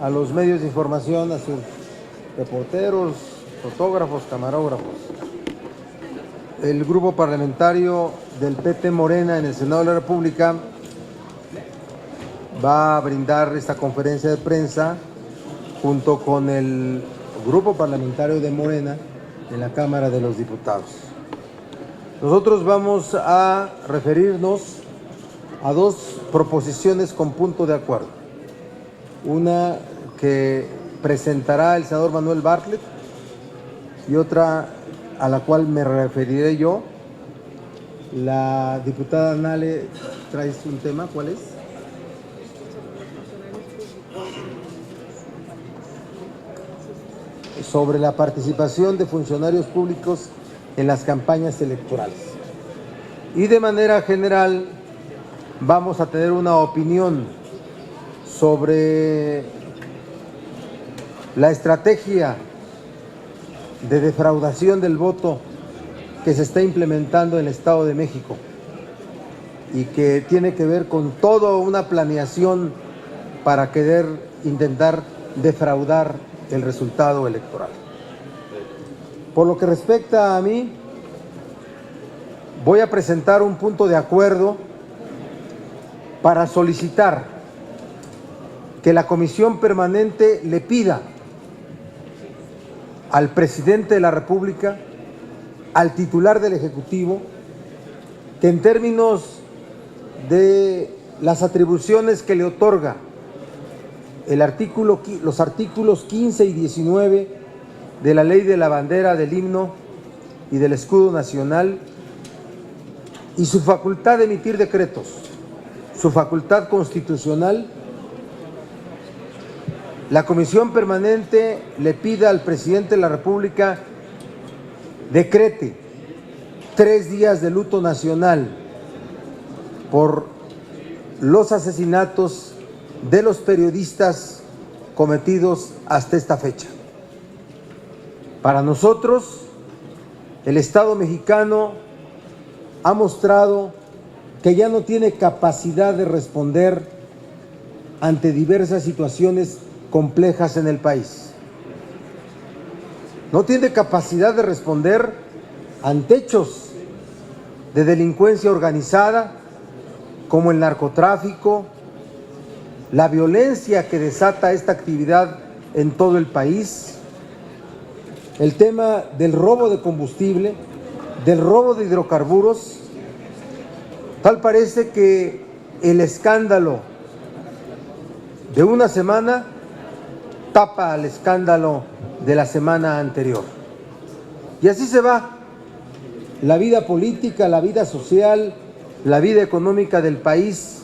a los medios de información, a sus reporteros, fotógrafos, camarógrafos. El grupo parlamentario del PT Morena en el Senado de la República va a brindar esta conferencia de prensa junto con el grupo parlamentario de Morena en la Cámara de los Diputados. Nosotros vamos a referirnos a dos proposiciones con punto de acuerdo. Una que presentará el senador Manuel Bartlett y otra a la cual me referiré yo. La diputada Nale, ¿traes un tema? ¿Cuál es? Sobre la participación de funcionarios públicos en las campañas electorales. Y de manera general vamos a tener una opinión sobre la estrategia de defraudación del voto que se está implementando en el Estado de México y que tiene que ver con toda una planeación para querer intentar defraudar el resultado electoral. Por lo que respecta a mí, voy a presentar un punto de acuerdo para solicitar que la Comisión Permanente le pida al presidente de la República, al titular del Ejecutivo, que en términos de las atribuciones que le otorga los artículos 15 y 19 de la Ley de la Bandera, del Himno y del Escudo Nacional, y su facultad de emitir decretos, su facultad constitucional, la Comisión Permanente le pida al presidente de la República decrete 3 días de luto nacional por los asesinatos de los periodistas cometidos hasta esta fecha. Para nosotros, el Estado mexicano ha mostrado que ya no tiene capacidad de responder ante diversas situaciones complejas en el país. No tiene capacidad de responder ante hechos de delincuencia organizada como el narcotráfico, la violencia que desata esta actividad en todo el país, el tema del robo de combustible, del robo de hidrocarburos. Tal parece que el escándalo de una semana tapa al escándalo de la semana anterior. Y así se va la vida política, la vida social, la vida económica del país,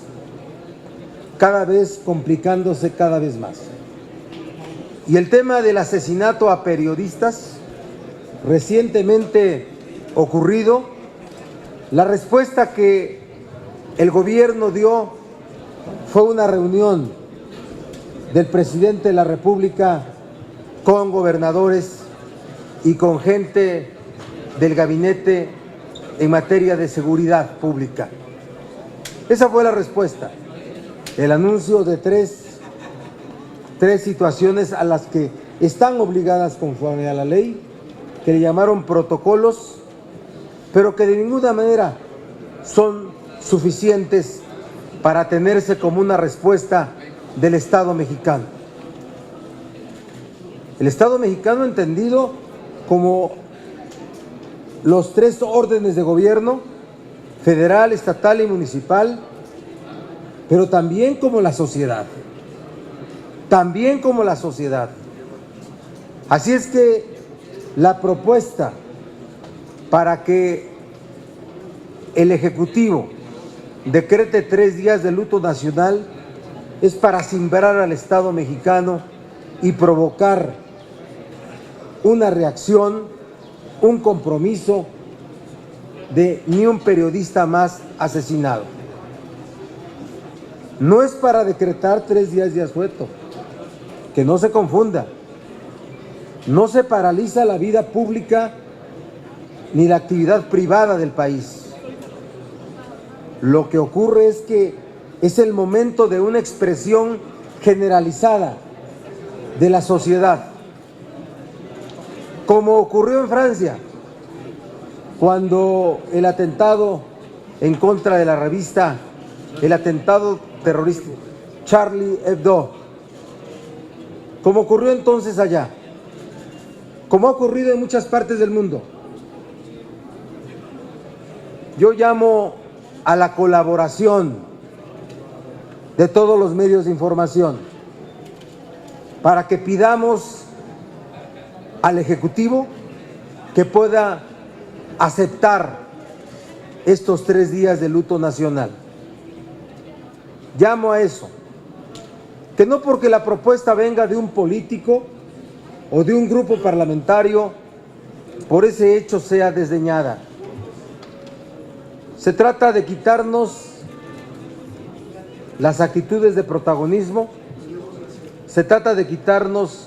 cada vez complicándose cada vez más. Y el tema del asesinato a periodistas recientemente ocurrido, la respuesta que el gobierno dio fue una reunión del presidente de la República con gobernadores y con gente del gabinete en materia de seguridad pública. Esa fue la respuesta. El anuncio de tres situaciones a las que están obligadas conforme a la ley, que le llamaron protocolos, pero que de ninguna manera son suficientes para tenerse como una respuesta del Estado mexicano. El Estado mexicano entendido como los 3 órdenes de gobierno, federal, estatal y municipal, pero también como la sociedad. También como la sociedad. Así es que la propuesta para que el Ejecutivo decrete 3 días de luto nacional es para simbrar al Estado mexicano y provocar una reacción, un compromiso de ni un periodista más asesinado. No es para decretar 3 días de asueto, que no se confunda. No se paraliza la vida pública ni la actividad privada del país. Lo que ocurre es que es el momento de una expresión generalizada de la sociedad, como ocurrió en Francia, cuando el atentado en contra de la revista, el atentado terrorista Charlie Hebdo, como ocurrió entonces allá, como ha ocurrido en muchas partes del mundo. Yo llamo a la colaboración de todos los medios de información para que pidamos al Ejecutivo que pueda aceptar estos 3 días de luto nacional. Llamo a eso, que no porque la propuesta venga de un político o de un grupo parlamentario, por ese hecho sea desdeñada. Se trata de quitarnos las actitudes de protagonismo, se trata de quitarnos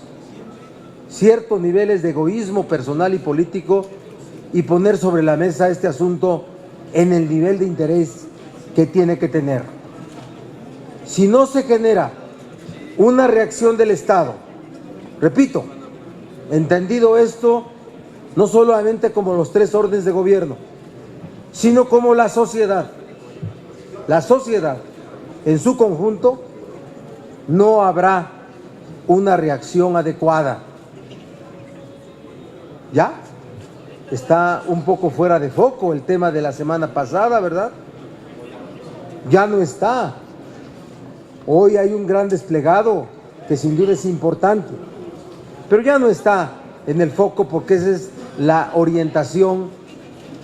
ciertos niveles de egoísmo personal y político y poner sobre la mesa este asunto en el nivel de interés que tiene que tener. Si no se genera una reacción del Estado, repito, entendido esto no solamente como los 3 órdenes de gobierno, sino como la sociedad en su conjunto, no habrá una reacción adecuada. ¿Ya? Está un poco fuera de foco el tema de la semana pasada, ¿verdad? Ya no está. Hoy hay un gran desplegado que sin duda es importante, pero ya no está en el foco porque esa es la orientación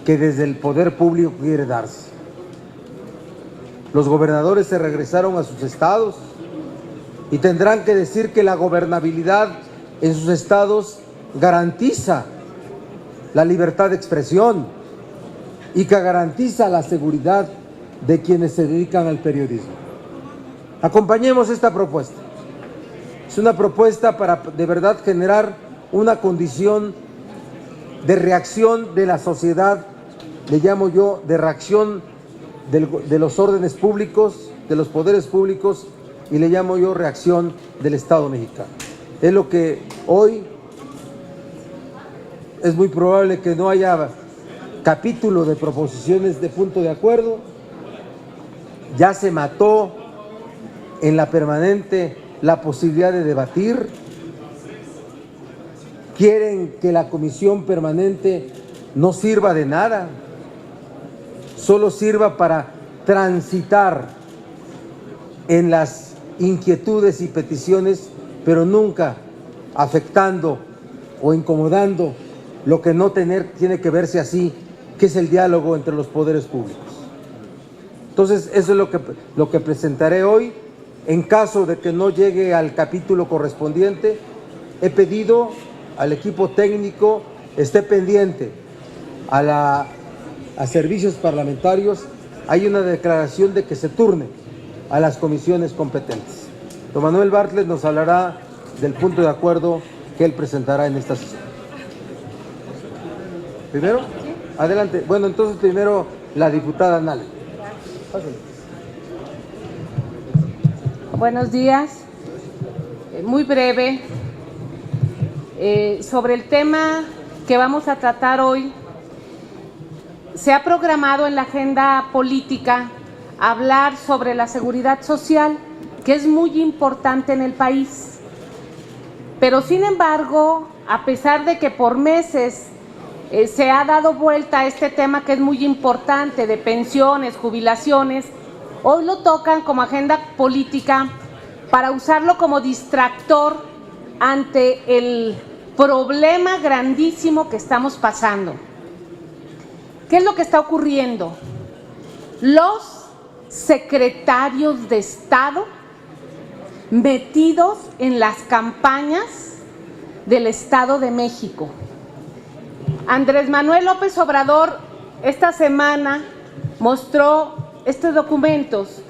que desde el poder público quiere darse. Los gobernadores se regresaron a sus estados y tendrán que decir que la gobernabilidad en sus estados garantiza la libertad de expresión y que garantiza la seguridad de quienes se dedican al periodismo. Acompañemos esta propuesta. Es una propuesta para de verdad generar una condición de reacción de la sociedad, le llamo yo de reacción de los órdenes públicos, de los poderes públicos, y le llamo yo reacción del Estado mexicano. Es lo que hoy es muy probable que no haya capítulo de proposiciones de punto de acuerdo. Ya se mató en la permanente la posibilidad de debatir. Quieren que la comisión permanente no sirva de nada, solo sirva para transitar en las inquietudes y peticiones, pero nunca afectando o incomodando lo que no tiene que verse así, que es el diálogo entre los poderes públicos. Entonces, eso es lo que presentaré hoy. En caso de que no llegue al capítulo correspondiente, he pedido al equipo técnico esté pendiente a servicios parlamentarios. Hay una declaración de que se turne a las comisiones competentes. Don Manuel Bartlett nos hablará del punto de acuerdo que él presentará en esta sesión. ¿Primero? Adelante. Bueno, entonces primero la diputada Nale. Pásale. Buenos días. Muy breve. Sobre el tema que vamos a tratar hoy, se ha programado en la agenda política hablar sobre la seguridad social, que es muy importante en el país. Pero sin embargo, a pesar de que por meses se ha dado vuelta a este tema que es muy importante de pensiones, jubilaciones, hoy lo tocan como agenda política para usarlo como distractor ante el problema grandísimo que estamos pasando. ¿Qué es lo que está ocurriendo? Los secretarios de Estado metidos en las campañas del Estado de México. Andrés Manuel López Obrador esta semana mostró estos documentos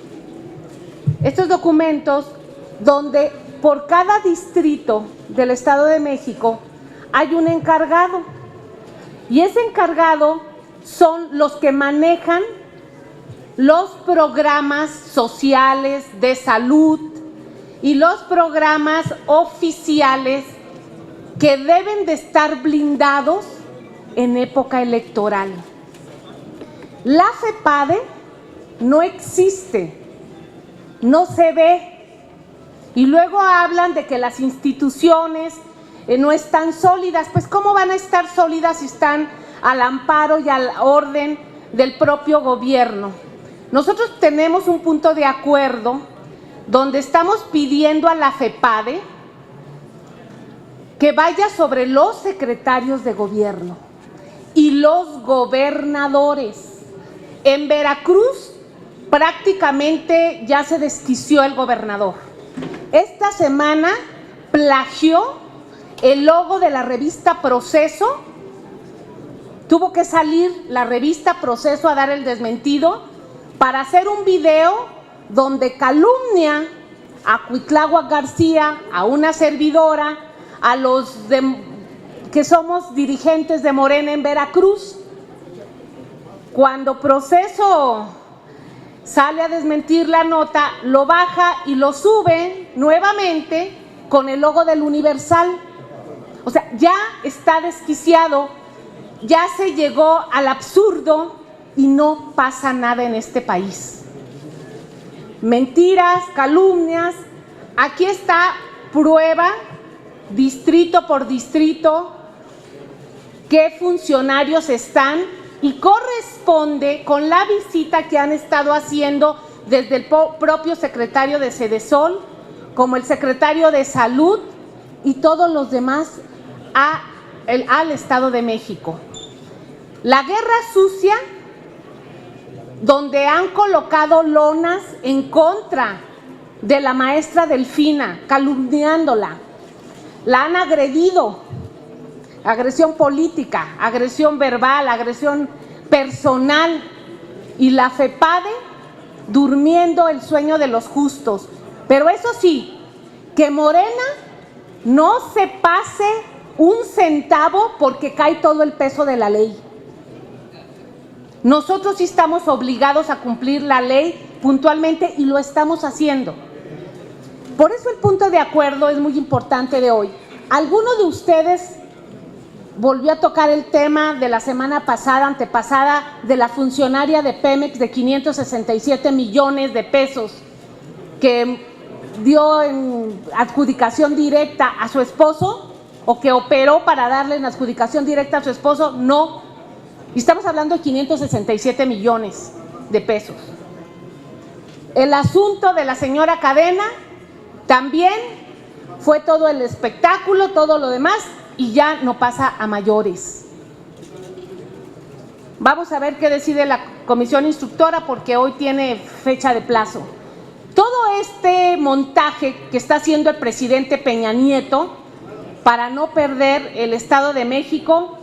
donde por cada distrito del Estado de México hay un encargado, y ese encargado son los que manejan los programas sociales de salud y los programas oficiales que deben de estar blindados en época electoral. La FEPADE no existe, no se ve. Y luego hablan de que las instituciones no están sólidas. Pues ¿cómo van a estar sólidas si están al amparo y al orden del propio gobierno? Nosotros tenemos un punto de acuerdo donde estamos pidiendo a la FEPADE que vaya sobre los secretarios de gobierno y los gobernadores. En Veracruz prácticamente ya se desquició el gobernador. Esta semana plagió el logo de la revista Proceso. Tuvo que salir la revista Proceso a dar el desmentido para hacer un video donde calumnia a Cuitláhuac García, a una servidora, a los que somos dirigentes de Morena en Veracruz. Cuando Proceso sale a desmentir la nota, lo baja y lo sube nuevamente con el logo del Universal. O sea, ya está desquiciado, ya se llegó al absurdo y no pasa nada en este país. Mentiras, calumnias. Aquí está prueba, distrito por distrito, qué funcionarios están, y corresponde con la visita que han estado haciendo desde el propio secretario de Sedesol, como el secretario de Salud y todos los demás al Estado de México. La guerra sucia, donde han colocado lonas en contra de la maestra Delfina, calumniándola, la han agredido. Agresión política, agresión verbal, agresión personal, y la FEPADE durmiendo el sueño de los justos. Pero eso sí, que Morena no se pase un centavo porque cae todo el peso de la ley. Nosotros sí estamos obligados a cumplir la ley puntualmente y lo estamos haciendo. Por eso el punto de acuerdo es muy importante de hoy. ¿Alguno de ustedes volvió a tocar el tema de la semana pasada, antepasada, de la funcionaria de Pemex de 567 millones de pesos que dio en adjudicación directa a su esposo, o que operó para darle en adjudicación directa a su esposo? No. Y estamos hablando de 567 millones de pesos. El asunto de la señora Cadena también fue todo el espectáculo, todo lo demás, y ya no pasa a mayores. Vamos a ver qué decide la comisión instructora, porque hoy tiene fecha de plazo. Todo este montaje que está haciendo el presidente Peña Nieto para no perder el Estado de México,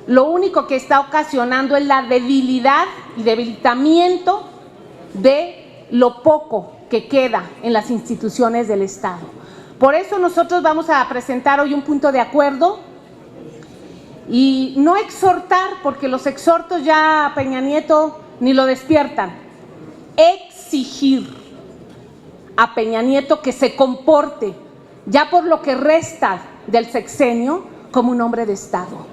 lo único que está ocasionando es la debilidad y debilitamiento de lo poco que queda en las instituciones del Estado. Por eso nosotros vamos a presentar hoy un punto de acuerdo y no exhortar, porque los exhortos ya a Peña Nieto ni lo despiertan. Exigir a Peña Nieto que se comporte, ya por lo que resta del sexenio, como un hombre de Estado.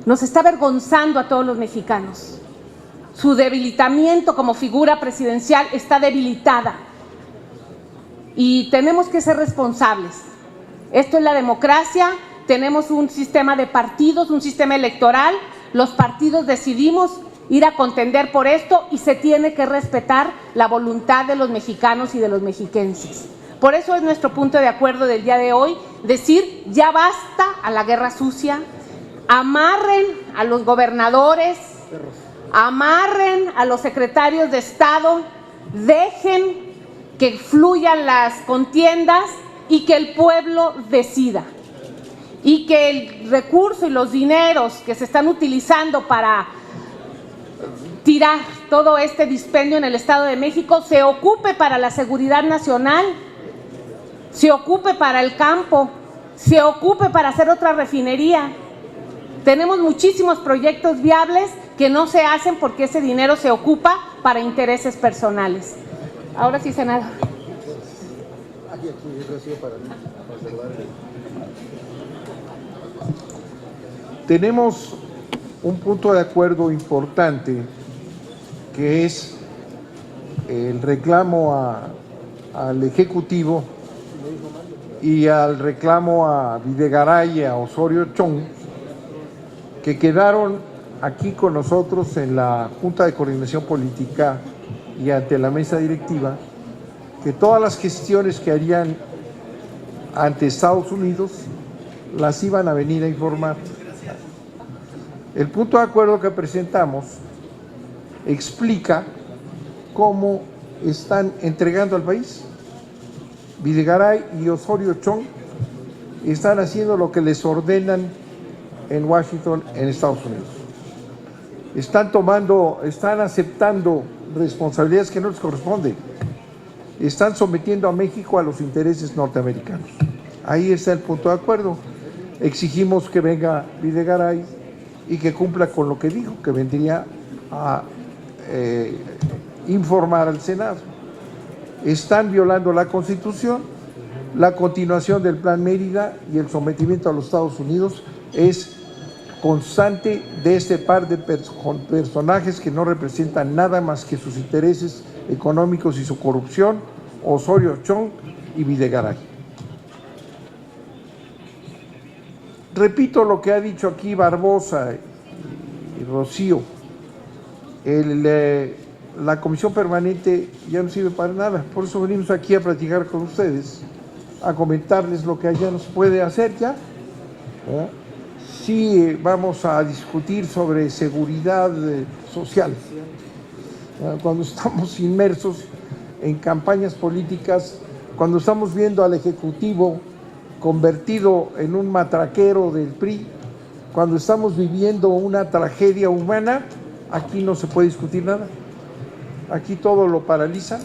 Nos está avergonzando a todos los mexicanos. Su debilitamiento como figura presidencial está debilitada. Y tenemos que ser responsables. Esto es la democracia, tenemos un sistema de partidos, un sistema electoral, los partidos decidimos ir a contender por esto y se tiene que respetar la voluntad de los mexicanos y de los mexiquenses. Por eso es nuestro punto de acuerdo del día de hoy, decir ya basta a la guerra sucia, amarren a los gobernadores, amarren a los secretarios de Estado, dejen que fluyan las contiendas y que el pueblo decida. Y que el recurso y los dineros que se están utilizando para tirar todo este dispendio en el Estado de México se ocupe para la seguridad nacional, se ocupe para el campo, se ocupe para hacer otra refinería. Tenemos muchísimos proyectos viables que no se hacen porque ese dinero se ocupa para intereses personales. Ahora sí, senador. Tenemos un punto de acuerdo importante, que es el reclamo al Ejecutivo y al reclamo a Videgaray y a Osorio Chong, que quedaron aquí con nosotros en la Junta de Coordinación Política y ante la mesa directiva, que todas las gestiones que harían ante Estados Unidos las iban a venir a informar. El punto de acuerdo que presentamos explica cómo están entregando al país. Videgaray y Osorio Chong están haciendo lo que les ordenan en Washington, en Estados Unidos. Están aceptando responsabilidades que no les corresponden. Están sometiendo a México a los intereses norteamericanos. Ahí está el punto de acuerdo. Exigimos que venga Videgaray y que cumpla con lo que dijo, que vendría a informar al Senado. Están violando la Constitución. La continuación del Plan Mérida y el sometimiento a los Estados Unidos es constante de este par de personajes que no representan nada más que sus intereses económicos y su corrupción, Osorio Chong y Videgaray. Repito lo que ha dicho aquí Barbosa y Rocío. La comisión permanente ya no sirve para nada, por eso venimos aquí a platicar con ustedes, a comentarles lo que allá nos puede hacer ya. Sí, vamos a discutir sobre seguridad social. Cuando estamos inmersos en campañas políticas, cuando estamos viendo al Ejecutivo convertido en un matraquero del PRI, cuando estamos viviendo una tragedia humana, aquí no se puede discutir nada. Aquí todo lo paraliza.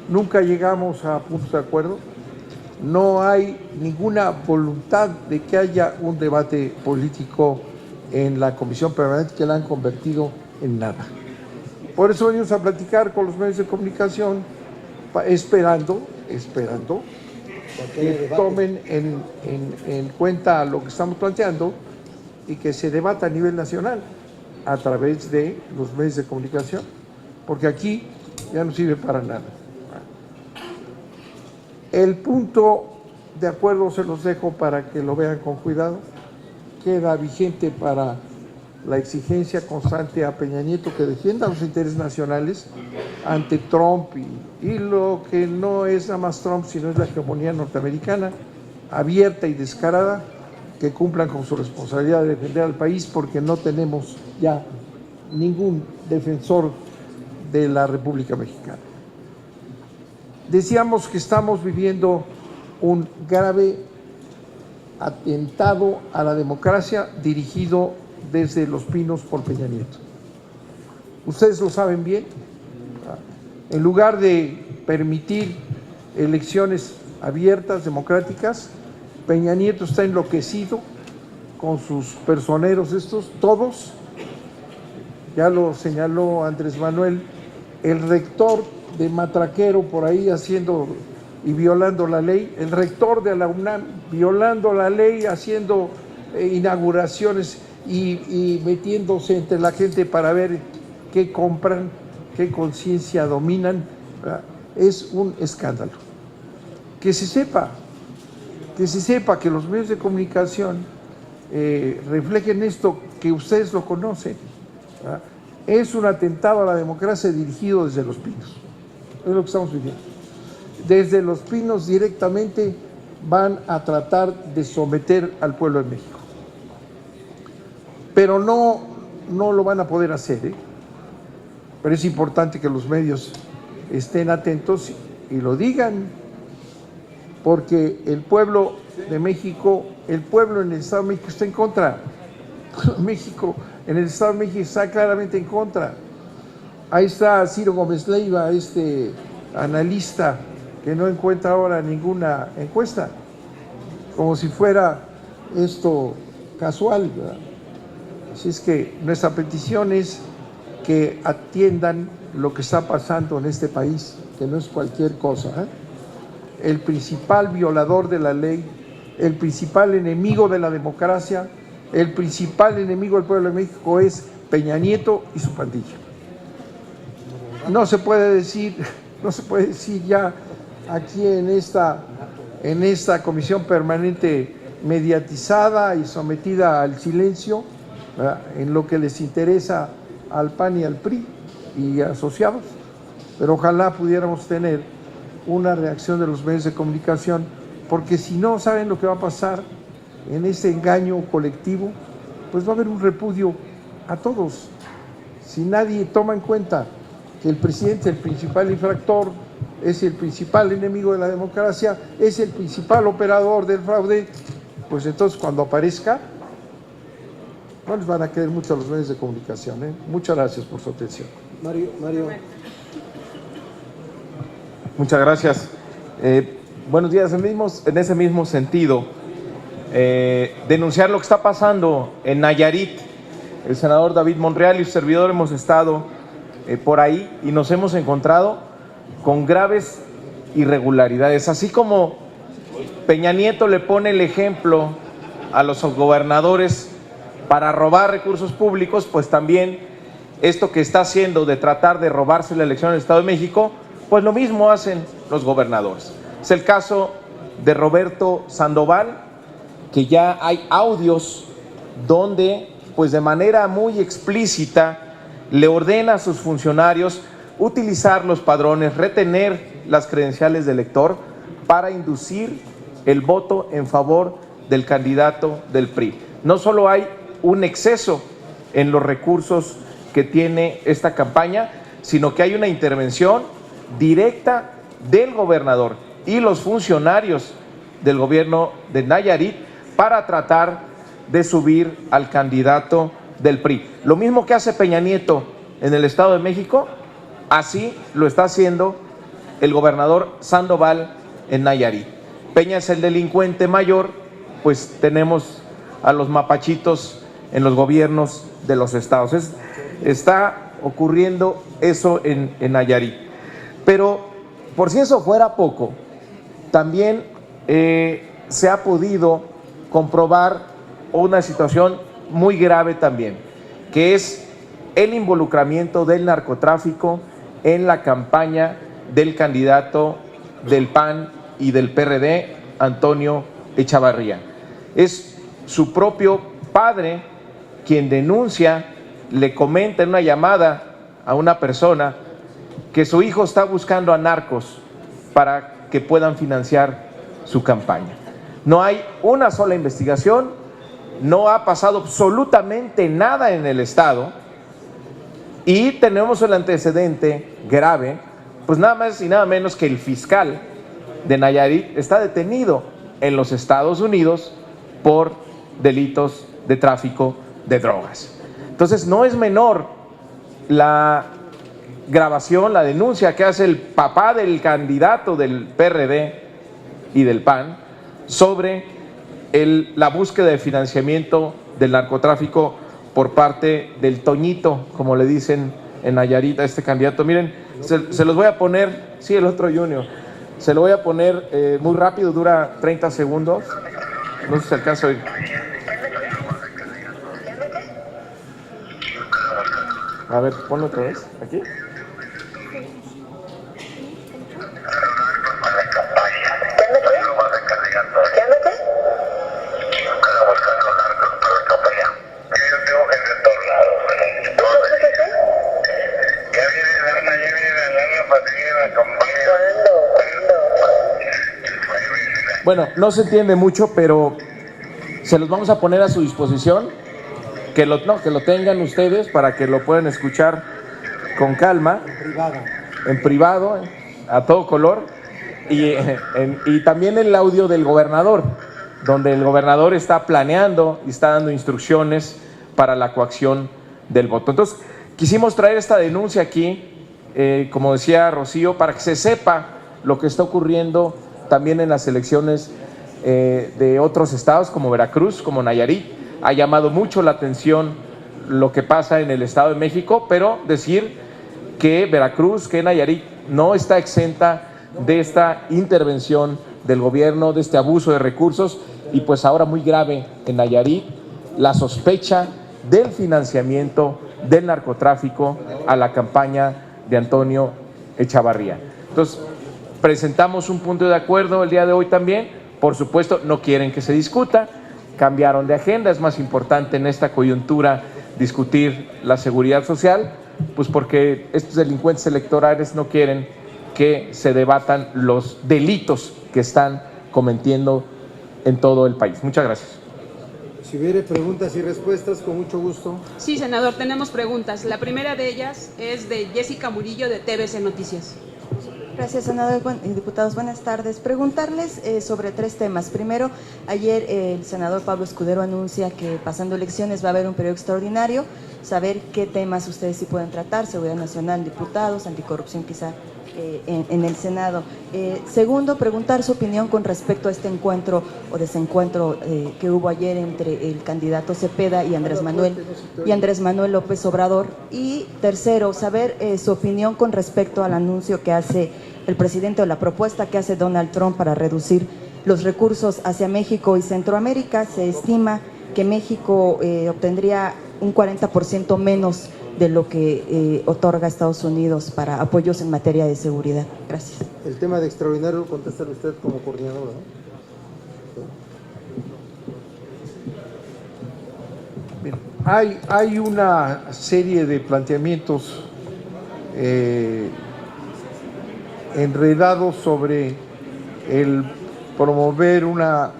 Nunca llegamos a puntos de acuerdo. No hay ninguna voluntad de que haya un debate político en la comisión permanente, que la han convertido en nada. Por eso venimos a platicar con los medios de comunicación, esperando que tomen en cuenta lo que estamos planteando y que se debata a nivel nacional a través de los medios de comunicación, porque aquí ya no sirve para nada. El punto de acuerdo se los dejo para que lo vean con cuidado. Queda vigente para la exigencia constante a Peña Nieto que defienda los intereses nacionales ante Trump y lo que no es nada más Trump, sino es la hegemonía norteamericana abierta y descarada, que cumplan con su responsabilidad de defender al país, porque no tenemos ya ningún defensor de la República Mexicana. Decíamos que estamos viviendo un grave atentado a la democracia dirigido desde Los Pinos por Peña Nieto. Ustedes lo saben bien. En lugar de permitir elecciones abiertas, democráticas, Peña Nieto está enloquecido con sus personeros estos, todos. Ya lo señaló Andrés Manuel, el rector de matraquero por ahí haciendo y violando la ley, el rector de la UNAM violando la ley, haciendo inauguraciones y metiéndose entre la gente para ver qué compran, qué conciencia dominan. Es un escándalo. Que se sepa que los medios de comunicación reflejen esto, que ustedes lo conocen. Es un atentado a la democracia dirigido desde Los Pinos. Es lo que estamos viviendo. Desde Los Pinos directamente van a tratar de someter al pueblo de México. Pero no lo van a poder hacer, Pero es importante que los medios estén atentos y lo digan, porque el pueblo de México, el pueblo en el Estado de México está en contra. México, en el Estado de México está claramente en contra. Ahí está Ciro Gómez Leiva, este analista que no encuentra ahora ninguna encuesta, como si fuera esto casual, ¿verdad? Así es que nuestra petición es que atiendan lo que está pasando en este país, que no es cualquier cosa, el principal violador de la ley, el principal enemigo de la democracia, el principal enemigo del pueblo de México es Peña Nieto y su pandilla. No se puede decir ya aquí en esta comisión permanente mediatizada y sometida al silencio, ¿verdad?, en lo que les interesa al PAN y al PRI y asociados, pero ojalá pudiéramos tener una reacción de los medios de comunicación, porque si no, ¿saben lo que va a pasar en ese engaño colectivo? Pues va a haber un repudio a todos. Si nadie toma en cuenta que el presidente es el principal infractor, es el principal enemigo de la democracia, es el principal operador del fraude, pues entonces cuando aparezca, no les van a creer mucho a los medios de comunicación, ¿eh? Muchas gracias por su atención. Mario. Muchas gracias. Buenos días. En ese mismo sentido, denunciar lo que está pasando en Nayarit. El senador David Monreal y su servidor hemos estado por ahí y nos hemos encontrado con graves irregularidades. Así como Peña Nieto le pone el ejemplo a los gobernadores para robar recursos públicos, pues también esto que está haciendo de tratar de robarse la elección del Estado de México, pues lo mismo hacen los gobernadores. Es el caso de Roberto Sandoval, que ya hay audios donde, pues de manera muy explícita, le ordena a sus funcionarios utilizar los padrones, retener las credenciales de elector para inducir el voto en favor del candidato del PRI. No solo hay un exceso en los recursos que tiene esta campaña, sino que hay una intervención directa del gobernador y los funcionarios del gobierno de Nayarit para tratar de subir al candidato del PRI. Lo mismo que hace Peña Nieto en el Estado de México, así lo está haciendo el gobernador Sandoval en Nayarit. Peña es el delincuente mayor, pues tenemos a los mapachitos en los gobiernos de los estados. Está ocurriendo eso en Nayarit. Pero por si eso fuera poco, también se ha podido comprobar una situación muy grave también, que es el involucramiento del narcotráfico en la campaña del candidato del PAN y del PRD, Antonio Echavarría. Es su propio padre quien denuncia, le comenta en una llamada a una persona que su hijo está buscando a narcos para que puedan financiar su campaña. No hay una sola investigación, no ha pasado absolutamente nada en el Estado y tenemos el antecedente grave, pues nada más y nada menos que el fiscal de Nayarit está detenido en los Estados Unidos por delitos de tráfico de drogas. Entonces no es menor la grabación, la denuncia que hace el papá del candidato del PRD y del PAN sobre la búsqueda de financiamiento del narcotráfico por parte del Toñito, como le dicen en Nayarit a este candidato. Miren, se los voy a poner, sí, el otro Junior, se lo voy a poner muy rápido, dura 30 segundos, no sé si alcanza a oír. A ver, ponlo otra vez, aquí. Bueno, no se entiende mucho, pero se los vamos a poner a su disposición, que lo tengan ustedes para que lo puedan escuchar con calma, en privado, a todo color, y también el audio del gobernador, donde el gobernador está planeando y está dando instrucciones para la coacción del voto. Entonces, quisimos traer esta denuncia aquí, como decía Rocío, para que se sepa lo que está ocurriendo también en las elecciones de otros estados como Veracruz, como Nayarit. Ha llamado mucho la atención lo que pasa en el Estado de México, pero decir que Veracruz, que Nayarit no está exenta de esta intervención del gobierno, de este abuso de recursos y pues ahora muy grave en Nayarit, la sospecha del financiamiento del narcotráfico a la campaña de Antonio Echavarría. Entonces, presentamos un punto de acuerdo el día de hoy también. Por supuesto, no quieren que se discuta, cambiaron de agenda. Es más importante en esta coyuntura discutir la seguridad social, pues porque estos delincuentes electorales no quieren que se debatan los delitos que están cometiendo en todo el país. Muchas gracias. Si hubiere preguntas y respuestas, con mucho gusto. Sí, senador, tenemos preguntas. La primera de ellas es de Jessica Murillo, de TVC Noticias. Gracias, senador y diputados. Buenas tardes. Preguntarles sobre 3 temas. Primero, ayer el senador Pablo Escudero anuncia que pasando elecciones va a haber un periodo extraordinario. Saber qué temas ustedes sí pueden tratar, seguridad nacional, diputados, anticorrupción quizá en el Senado. Segundo, preguntar su opinión con respecto a este encuentro o desencuentro que hubo ayer entre el candidato Cepeda y Andrés Manuel López Obrador. Y tercero, saber su opinión con respecto al anuncio que hace el presidente o la propuesta que hace Donald Trump para reducir los recursos hacia México y Centroamérica. Se estima que México obtendría un 40% menos de lo que otorga Estados Unidos para apoyos en materia de seguridad. Gracias. El tema de extraordinario, contestar usted como coordinadora, ¿no? Bien, hay una serie de planteamientos enredados sobre el promover una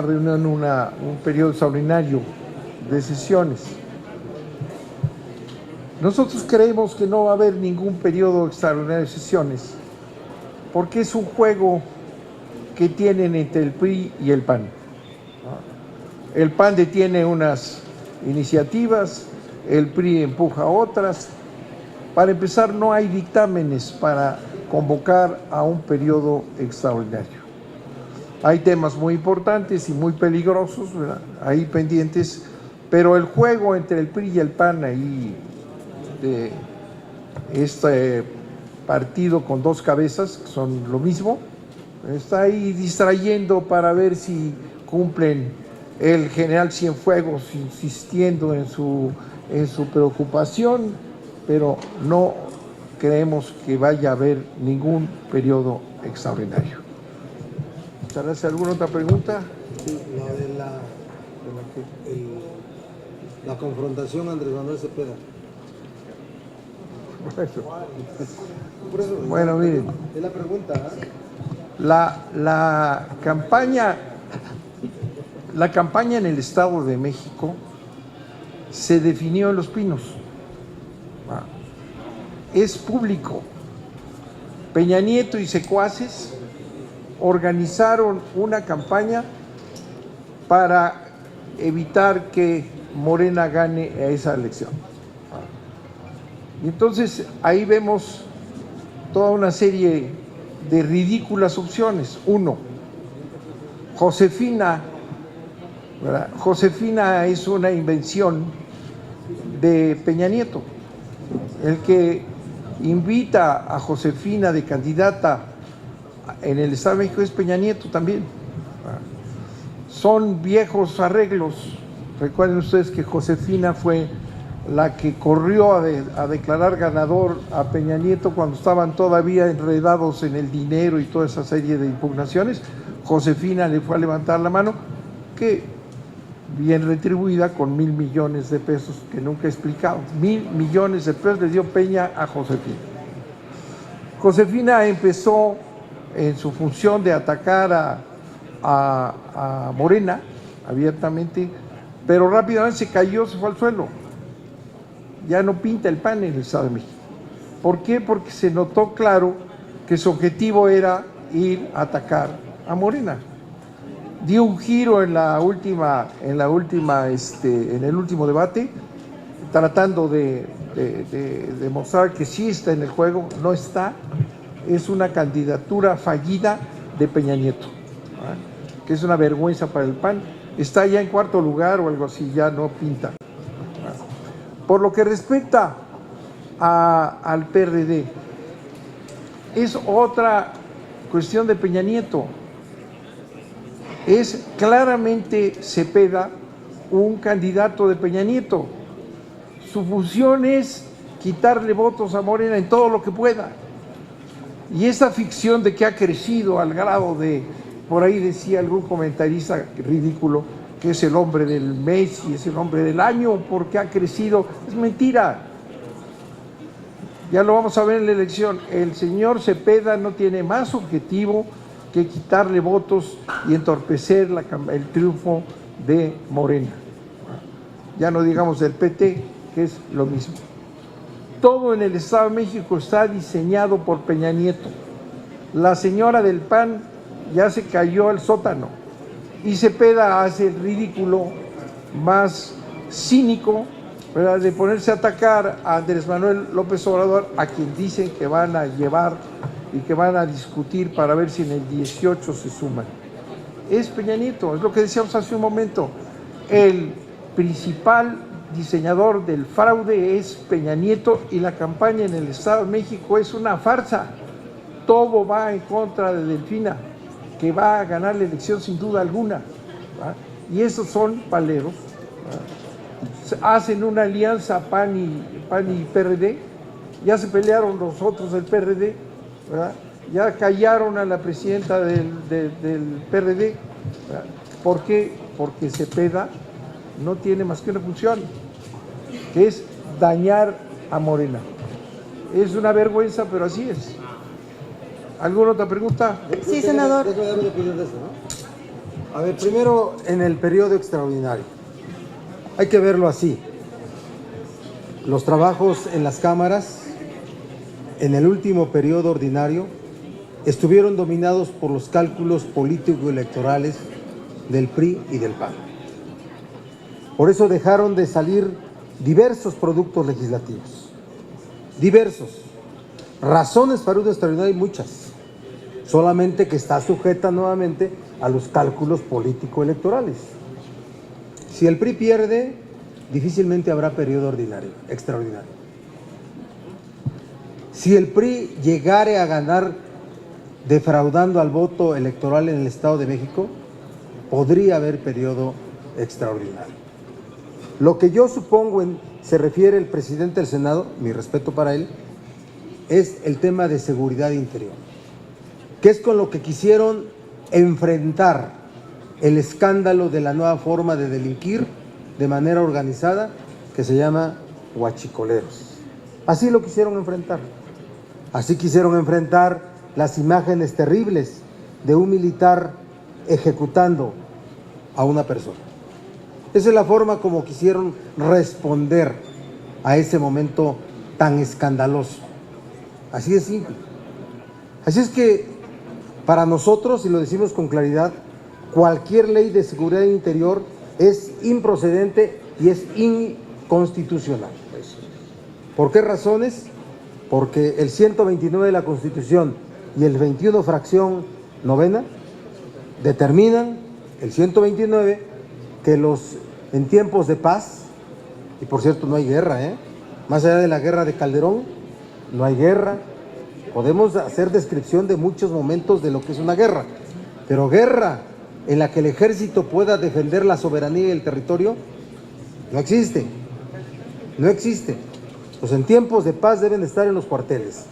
reunión, un periodo extraordinario de sesiones. Nosotros creemos que no va a haber ningún periodo extraordinario de sesiones, porque es un juego que tienen entre el PRI y el PAN. El PAN detiene unas iniciativas, el PRI empuja otras. Para empezar, no hay dictámenes para convocar a un periodo extraordinario. Hay temas muy importantes y muy peligrosos, ¿verdad?, ahí pendientes, pero el juego entre el PRI y el PAN ahí, de este partido con 2 cabezas, que son lo mismo, está ahí distrayendo para ver si cumplen. El general Cienfuegos insistiendo en su preocupación, pero no creemos que vaya a haber ningún periodo extraordinario. ¿Hace alguna otra pregunta? Sí, la confrontación Andrés Manuel Cepeda. Bueno, miren, Es la pregunta, ¿eh? la campaña en el Estado de México se definió en Los Pinos. Es público. Peña Nieto y secuaces organizaron una campaña para evitar que Morena gane a esa elección. Y entonces ahí vemos toda una serie de ridículas opciones. Uno, Josefina, ¿verdad? Josefina es una invención de Peña Nieto. El que invita a Josefina de candidata en el Estado de México es Peña Nieto también. Son viejos arreglos. Recuerden ustedes que Josefina fue la que corrió a declarar ganador a Peña Nieto cuando estaban todavía enredados en el dinero y toda esa serie de impugnaciones. Josefina le fue a levantar la mano, que bien retribuida con 1,000 millones de pesos, que nunca he explicado. 1,000 millones de pesos le dio Peña a Josefina. Josefina empezó en su función de atacar a Morena abiertamente, pero rápidamente se cayó, se fue al suelo. Ya no pinta el PAN en el Estado de México. ¿Por qué? Porque se notó claro que su objetivo era ir a atacar a Morena. Dio un giro en el último debate, tratando de demostrar que sí está en el juego. No está. Es una candidatura fallida de Peña Nieto, que es una vergüenza para el PAN. Está ya en 4º lugar o algo así, ya no pinta. Por lo que respecta al PRD, es otra cuestión de Peña Nieto. Es claramente Cepeda un candidato de Peña Nieto. Su función es quitarle votos a Morena en todo lo que pueda. Y esa ficción de que ha crecido al grado de, por ahí decía algún comentarista ridículo, que es el hombre del mes y es el hombre del año porque ha crecido, es mentira. Ya lo vamos a ver en la elección. El señor Cepeda no tiene más objetivo que quitarle votos y entorpecer el triunfo de Morena. Ya no digamos del PT, que es lo mismo. Todo en el Estado de México está diseñado por Peña Nieto. La señora del PAN ya se cayó al sótano y Cepeda hace el ridículo más cínico, ¿verdad?, de ponerse a atacar a Andrés Manuel López Obrador, a quien dicen que van a llevar y que van a discutir para ver si en el 18 se suman. Es Peña Nieto, es lo que decíamos hace un momento. El principal diseñador del fraude es Peña Nieto y la campaña en el Estado de México es una farsa. Todo va en contra de Delfina, que va a ganar la elección sin duda alguna, ¿verdad? Y esos son paleros, ¿verdad? Hacen una alianza PAN y PRD, ya se pelearon los otros del PRD, ¿verdad? Ya callaron a la presidenta del PRD, ¿verdad? ¿Por qué? Porque Cepeda no tiene más que una función, que es dañar a Morena. Es una vergüenza, pero así es. ¿Alguna otra pregunta? Sí, senador. Déjame dar mi opinión de eso, ¿no? A ver, primero, en el periodo extraordinario. Hay que verlo así. Los trabajos en las cámaras, en el último periodo ordinario, estuvieron dominados por los cálculos político-electorales del PRI y del PAN. Por eso dejaron de salir diversos productos legislativos. Diversos. Razones para un extraordinario hay muchas. Solamente que está sujeta nuevamente a los cálculos político-electorales. Si el PRI pierde, difícilmente habrá periodo ordinario, extraordinario. Si el PRI llegare a ganar defraudando al voto electoral en el Estado de México, podría haber periodo extraordinario. Lo que yo supongo se refiere el presidente del Senado, mi respeto para él, es el tema de seguridad interior, que es con lo que quisieron enfrentar el escándalo de la nueva forma de delinquir de manera organizada que se llama huachicoleros. Así lo quisieron enfrentar. Así quisieron enfrentar las imágenes terribles de un militar ejecutando a una persona. Esa es la forma como quisieron responder a ese momento tan escandaloso. Así de simple. Así es que para nosotros, y lo decimos con claridad, cualquier ley de seguridad interior es improcedente y es inconstitucional. ¿Por qué razones? Porque el 129 de la Constitución y el 21 fracción novena determinan, el 129, que en tiempos de paz, y por cierto no hay guerra, más allá de la guerra de Calderón, no hay guerra. Podemos hacer descripción de muchos momentos de lo que es una guerra, pero guerra en la que el ejército pueda defender la soberanía y el territorio, no existe. No existe. Pues en tiempos de paz deben estar en los cuarteles.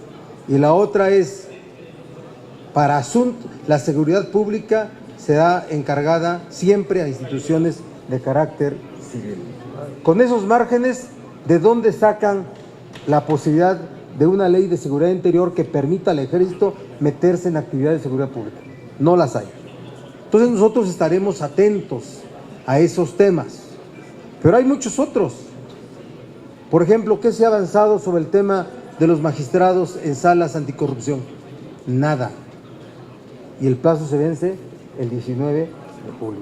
Y la otra es, para asuntos, la seguridad pública será encargada siempre a instituciones de carácter civil. Con esos márgenes, ¿de dónde sacan la posibilidad de una ley de seguridad interior que permita al ejército meterse en actividades de seguridad pública? No las hay. Entonces nosotros estaremos atentos a esos temas. Pero hay muchos otros. Por ejemplo, ¿qué se ha avanzado sobre el tema de los magistrados en salas anticorrupción? Nada. Y el plazo se vence el 19 de julio.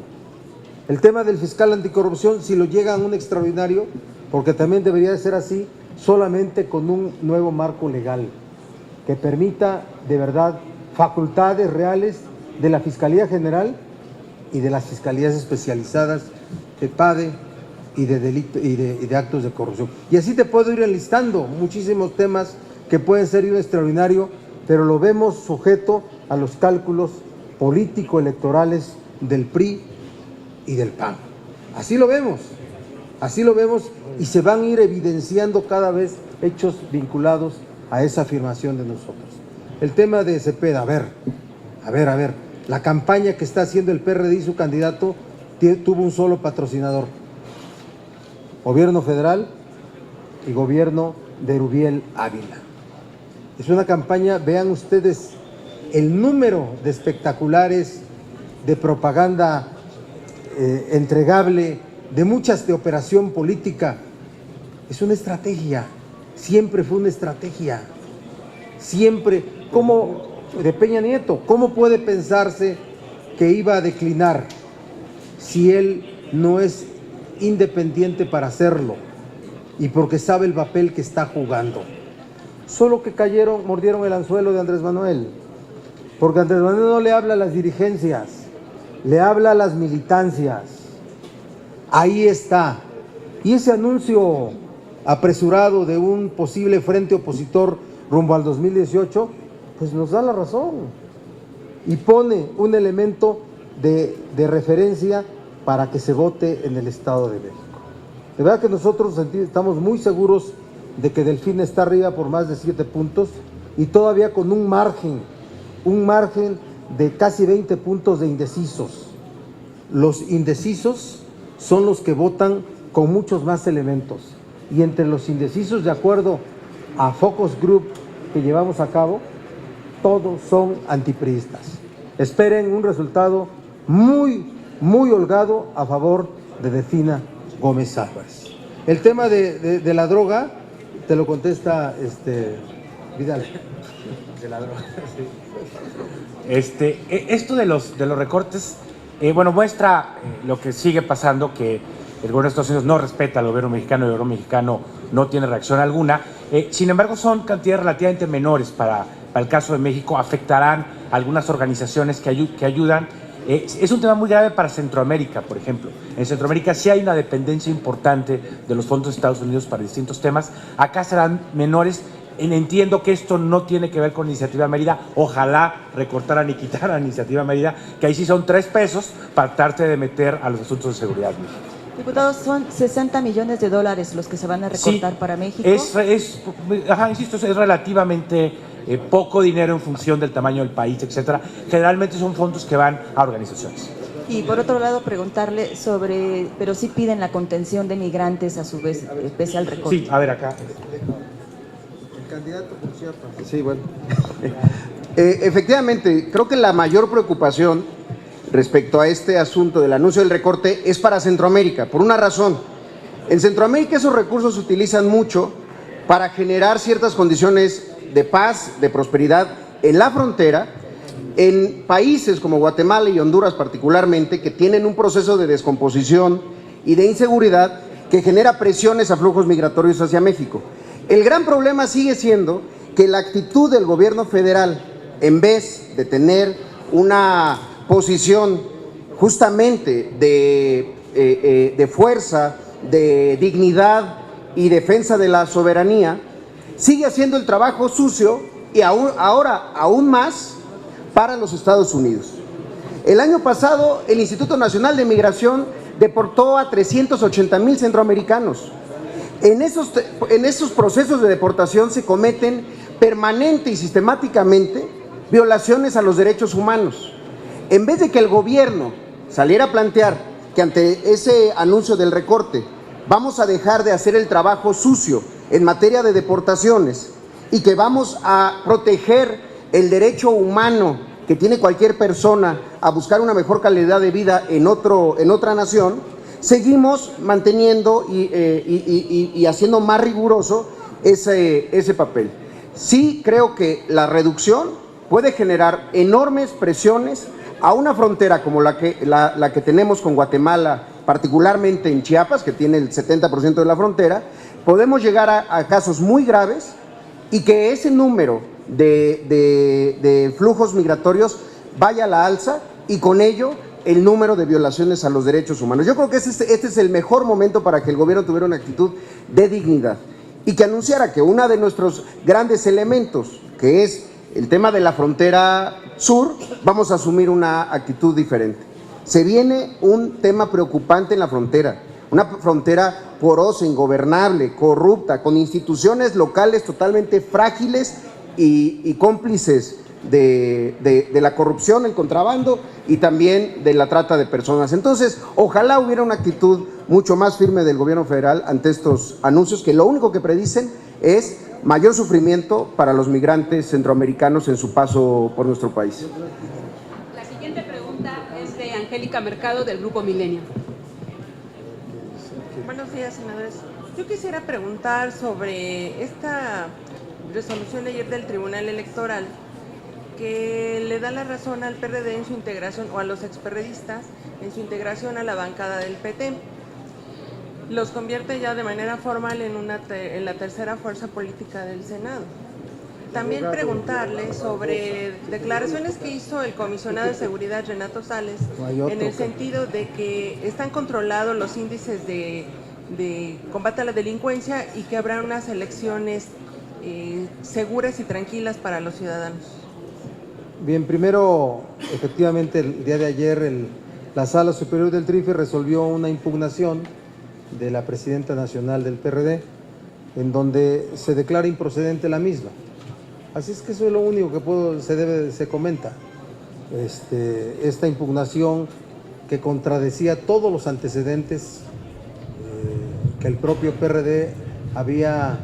El tema del fiscal anticorrupción, si lo llega a un extraordinario, porque también debería de ser así, solamente con un nuevo marco legal que permita de verdad facultades reales de la Fiscalía General y de las Fiscalías Especializadas de PADE y de delito y de actos de corrupción. Y así te puedo ir enlistando muchísimos temas que pueden ser un extraordinario pero lo vemos sujeto a los cálculos político-electorales del PRI y del PAN. Así lo vemos y se van a ir evidenciando cada vez hechos vinculados a esa afirmación de nosotros. El tema de Cepeda, a ver, la campaña que está haciendo el PRD y su candidato tuvo un solo patrocinador, gobierno federal y gobierno de Erubiel Ávila. Es una campaña, vean ustedes el número de espectaculares, de propaganda entregable, de muchas de operación política. Es una estrategia, siempre fue una estrategia, siempre, como de Peña Nieto. ¿Cómo puede pensarse que iba a declinar si él no es independiente para hacerlo y porque sabe el papel que está jugando? Solo que mordieron el anzuelo de Andrés Manuel, porque Andrés Manuel no le habla a las dirigencias, le habla a las militancias. Ahí está. Y ese anuncio apresurado de un posible frente opositor rumbo al 2018, pues nos da la razón y pone un elemento de referencia para que se vote en el Estado de México. De verdad que nosotros estamos muy seguros de que Delfín está arriba por más de 7 puntos y todavía con un margen de casi 20 puntos de indecisos. Los indecisos son los que votan con muchos más elementos, y entre los indecisos, de acuerdo a Focus Group que llevamos a cabo, todos son antipriistas. Esperen un resultado muy holgado a favor de Delfina Gómez Álvarez. El tema de la droga, te lo contesta Vidal. De la droga, sí. Esto de los recortes, muestra lo que sigue pasando, que el gobierno de Estados Unidos no respeta al gobierno mexicano y el gobierno mexicano no tiene reacción alguna. Sin embargo, son cantidades relativamente menores para el caso de México, afectarán a algunas organizaciones que ayudan. Es un tema muy grave para Centroamérica, por ejemplo. En Centroamérica sí hay una dependencia importante de los fondos de Estados Unidos para distintos temas. Acá serán menores. Entiendo que esto no tiene que ver con Iniciativa Mérida. Ojalá recortaran y quitaran Iniciativa Mérida, que ahí sí son 3 pesos para tratar de meter a los asuntos de seguridad. Diputados, son $60 millones los que se van a recortar para México. Insisto, es relativamente poco dinero en función del tamaño del país, etcétera. Generalmente son fondos que van a organizaciones. Y por otro lado, preguntarle pero sí piden la contención de migrantes a su vez, pese al recorte. Sí, a ver acá. El candidato por Chiapas. Sí, bueno. Efectivamente, creo que la mayor preocupación respecto a este asunto del anuncio del recorte es para Centroamérica, por una razón. En Centroamérica esos recursos se utilizan mucho para generar ciertas condiciones de paz, de prosperidad en la frontera, en países como Guatemala y Honduras particularmente, que tienen un proceso de descomposición y de inseguridad que genera presiones a flujos migratorios hacia México. El gran problema sigue siendo que la actitud del gobierno federal, en vez de tener una posición justamente de fuerza, de dignidad y defensa de la soberanía, sigue haciendo el trabajo sucio y ahora aún más para los Estados Unidos. El año pasado el Instituto Nacional de Migración deportó a 380,000 centroamericanos. En esos procesos de deportación se cometen permanente y sistemáticamente violaciones a los derechos humanos. En vez de que el gobierno saliera a plantear que ante ese anuncio del recorte vamos a dejar de hacer el trabajo sucio en materia de deportaciones y que vamos a proteger el derecho humano que tiene cualquier persona a buscar una mejor calidad de vida en otra nación, seguimos manteniendo y haciendo más riguroso ese papel. Sí creo que la reducción puede generar enormes presiones a una frontera como la que tenemos con Guatemala, particularmente en Chiapas, que tiene el 70% de la frontera. Podemos llegar a casos muy graves y que ese número de flujos migratorios vaya a la alza y con ello el número de violaciones a los derechos humanos. Yo creo que este es el mejor momento para que el gobierno tuviera una actitud de dignidad y que anunciara que uno de nuestros grandes elementos, que es el tema de la frontera sur, vamos a asumir una actitud diferente. Se viene un tema preocupante en la frontera, una frontera porosa, ingobernable, corrupta, con instituciones locales totalmente frágiles y cómplices de la corrupción, el contrabando y también de la trata de personas. Entonces, ojalá hubiera una actitud mucho más firme del gobierno federal ante estos anuncios que lo único que predicen es mayor sufrimiento para los migrantes centroamericanos en su paso por nuestro país. La siguiente pregunta es de Angélica Mercado, del Grupo Milenio. Buenos días, senadores. Yo quisiera preguntar sobre esta resolución de ayer del Tribunal Electoral que le da la razón al PRD en su integración, o a los experredistas en su integración a la bancada del PT. Los convierte ya de manera formal en la tercera fuerza política del Senado. También preguntarle sobre declaraciones que hizo el comisionado de seguridad Renato Sales, en el sentido de que están controlados los índices de combate a la delincuencia y que habrá unas elecciones seguras y tranquilas para los ciudadanos. Bien, primero, efectivamente, el día de ayer la Sala Superior del TRIFE resolvió una impugnación de la presidenta nacional del PRD, en donde se declara improcedente la misma. Así es que eso es lo único que se comenta. Esta impugnación que contradecía todos los antecedentes que el propio PRD había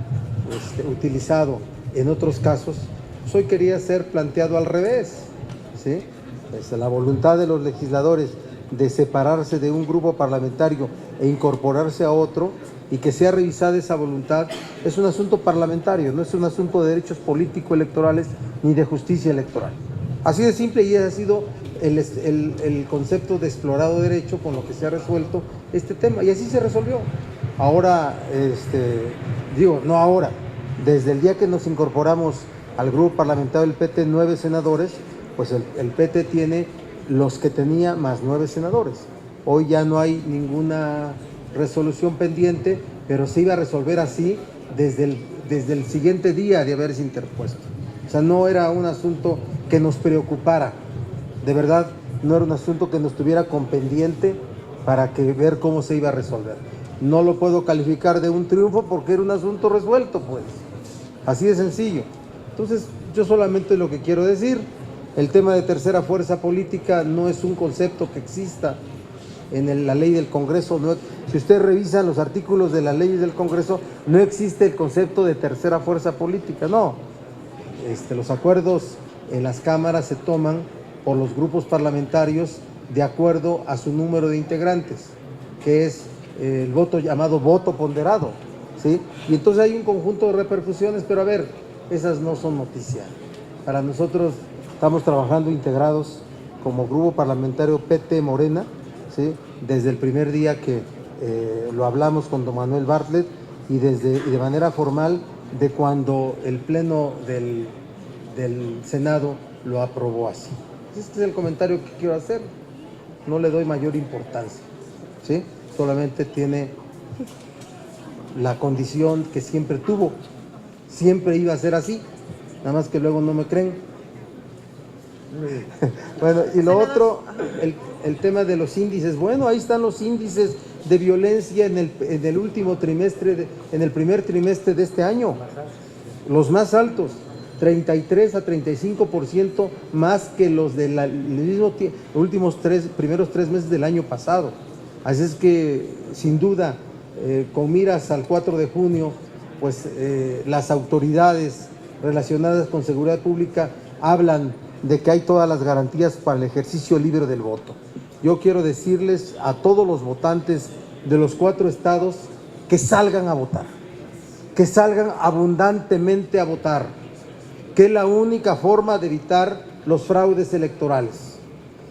utilizado en otros casos, pues hoy quería ser planteado al revés, ¿sí? La voluntad de los legisladores de separarse de un grupo parlamentario e incorporarse a otro, y que sea revisada esa voluntad, es un asunto parlamentario, no es un asunto de derechos político-electorales ni de justicia electoral. Así de simple, y ese ha sido el concepto de explorado derecho con lo que se ha resuelto este tema, y así se resolvió. Ahora, no ahora, desde el día que nos incorporamos al grupo parlamentario del PT, 9 senadores, pues el PT tiene los que tenía más 9 senadores. Hoy ya no hay ninguna resolución pendiente, pero se iba a resolver así desde el siguiente día de haberse interpuesto. O sea, no era un asunto que nos preocupara, de verdad, no era un asunto que nos tuviera con pendiente para ver cómo se iba a resolver. No lo puedo calificar de un triunfo porque era un asunto resuelto, pues. Así de sencillo. Entonces, yo solamente lo que quiero decir, el tema de tercera fuerza política no es un concepto que exista en la ley del Congreso. No, si ustedes revisan los artículos de las leyes del Congreso, no existe el concepto de tercera fuerza política, no. Los acuerdos en las cámaras se toman por los grupos parlamentarios de acuerdo a su número de integrantes, que es el voto llamado voto ponderado, ¿sí? Y entonces hay un conjunto de repercusiones, pero a ver, esas no son noticia. Para nosotros estamos trabajando integrados como grupo parlamentario PT Morena, ¿sí? Desde el primer día que lo hablamos con don Manuel Bartlett y de manera formal de cuando el Pleno del Senado lo aprobó así. Este es el comentario que quiero hacer, no le doy mayor importancia, ¿sí? Solamente tiene la condición que siempre tuvo, siempre iba a ser así, nada más que luego no me creen. Bueno, y lo otro, el tema de los índices. Bueno, ahí están los índices de violencia en el último trimestre, en el primer trimestre de este año, los más altos, 33 a 35% más que los de los últimos primeros 3 meses del año pasado. Así es que, sin duda, con miras al 4 de junio, pues las autoridades relacionadas con seguridad pública hablan de que hay todas las garantías para el ejercicio libre del voto. Yo quiero decirles a todos los votantes de los 4 estados que salgan a votar, que salgan abundantemente a votar, que es la única forma de evitar los fraudes electorales.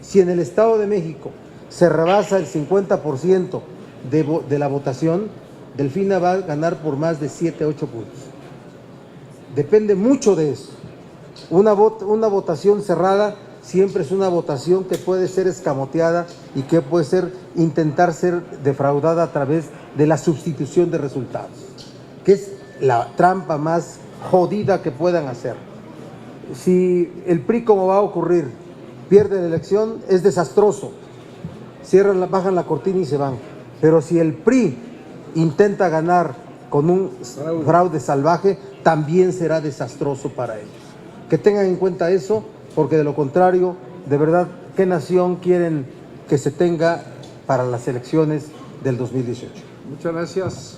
Si en el Estado de México se rebasa el 50% de la votación, Delfina va a ganar por más de 7, 8 puntos. Depende mucho de eso. Una votación cerrada siempre es una votación que puede ser escamoteada y que puede intentar ser defraudada a través de la sustitución de resultados, que es la trampa más jodida que puedan hacer. Si el PRI, como va a ocurrir, pierde la elección, es desastroso. Bajan la cortina y se van. Pero si el PRI intenta ganar con un fraude salvaje, también será desastroso para ellos. Que tengan en cuenta eso, porque de lo contrario, de verdad, ¿qué nación quieren que se tenga para las elecciones del 2018? Muchas gracias.